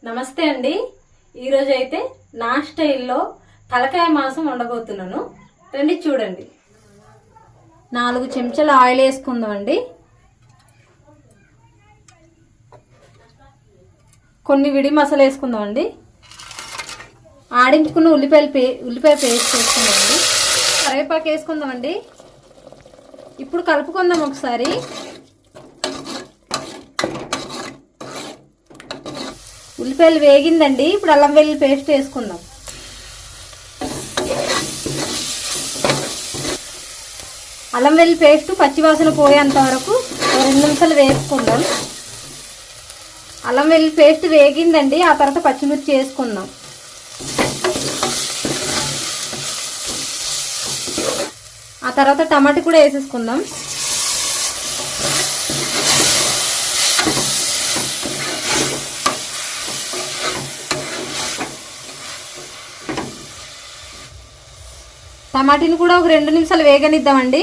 నమస్తే అండి. ఈరోజు అయితే నా స్టైల్లో తలకాయ మాంసం వండబోతున్నాను. రండి చూడండి. 4 చెంచాల ఆయిల్ వేసుకుందామండి. కొన్ని విడి మసాలా వేసుకుందామండి. ఆడించుకున్న ఉల్లిపాయ పేస్ట్ వేసుకుందామండి. కరివేపాకు వేసుకుందామండి. ఇప్పుడు కలుపుకుందాం ఒకసారి. ఉల్లిపాయలు వేగిందండి. ఇప్పుడు అల్లం వెల్లుల్లి పేస్ట్ వేసుకుందాం. అల్లం వెల్లుల్లి పేస్ట్ పచ్చివాసన పోయేంత వరకు 2 నిమిషాలు వేసుకుందాం. అల్లం వెల్లుల్లి పేస్ట్ వేగిందండి. ఆ తర్వాత పచ్చిమిర్చి వేసుకుందాం. ఆ తర్వాత టమాటా కూడా వేసేసుకుందాం. టమాటాని కూడా ఒక 2 నిమిషాలు వేగనిద్దామండి.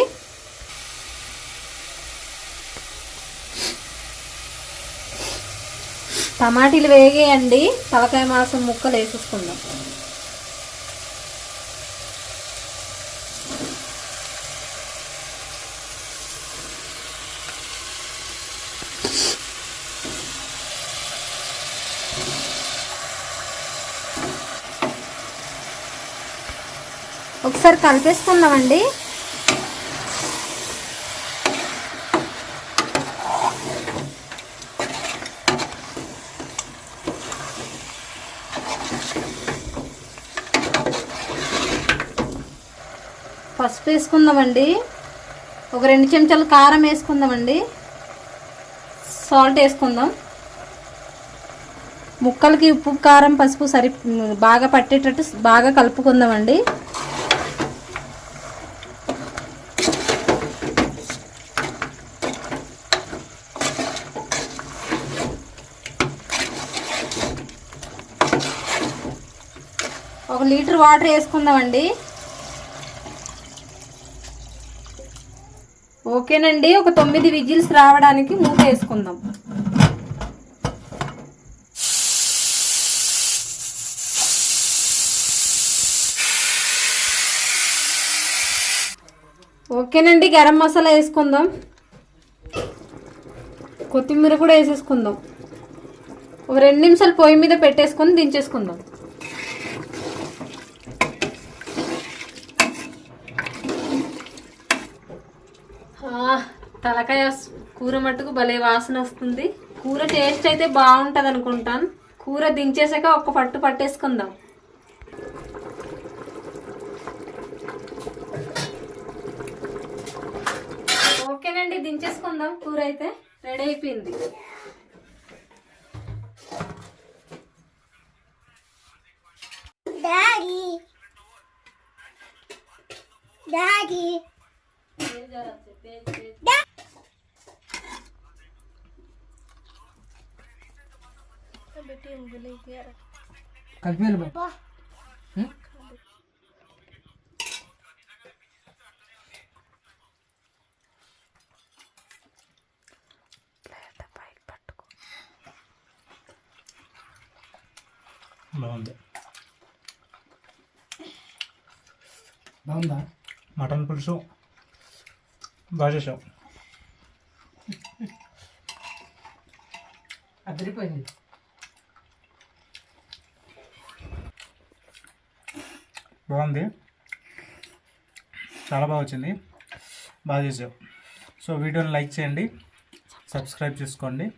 టమాటీలు వేగేయండి. తలకాయ మాంసం ముక్కలు వేసేసుకుందాం. ఒకసారి కలిపేసుకుందామండి. పసుపు వేసుకుందామండి. ఒక 2 చెంచాలు కారం వేసుకుందామండి. సాల్ట్ వేసుకుందాం. ముక్కలకి ఉప్పు కారం పసుపు బాగా పట్టేటట్టు బాగా కలుపుకుందామండి. ఒక లీటర్ వాటర్ వేసుకుందామండి. ఓకేనండి. ఒక 9 విజిల్స్ రావడానికి మూత వేసుకుందాం. ఓకేనండి. గరం మసాలా వేసుకుందాం. కొత్తిమీర కూడా వేసేసుకుందాం. ఒక 2 నిమిషాలు పొయ్యి మీద పెట్టేసుకొని దించేసుకుందాం. తలకాయ కూర మట్టుకు భలే వాసన వస్తుంది. కూర టేస్ట్ అయితే బాగుంటుంది అనుకుంటాను. కూర దించేసాక ఒక్క పట్టు పట్టేసుకుందాం. ఓకేనండి, దించేసుకుందాం. కూర అయితే రెడీ అయిపోయింది. కలిపి బాగుందా? మటన్ పులుసు బాగా చేసావు. అదిరిపోయింది. బాగుంది, చాలా బాగా వచ్చింది, బాగా చేసావు. సో వీడియోని లైక్ చేయండి, సబ్స్క్రైబ్ చేసుకోండి.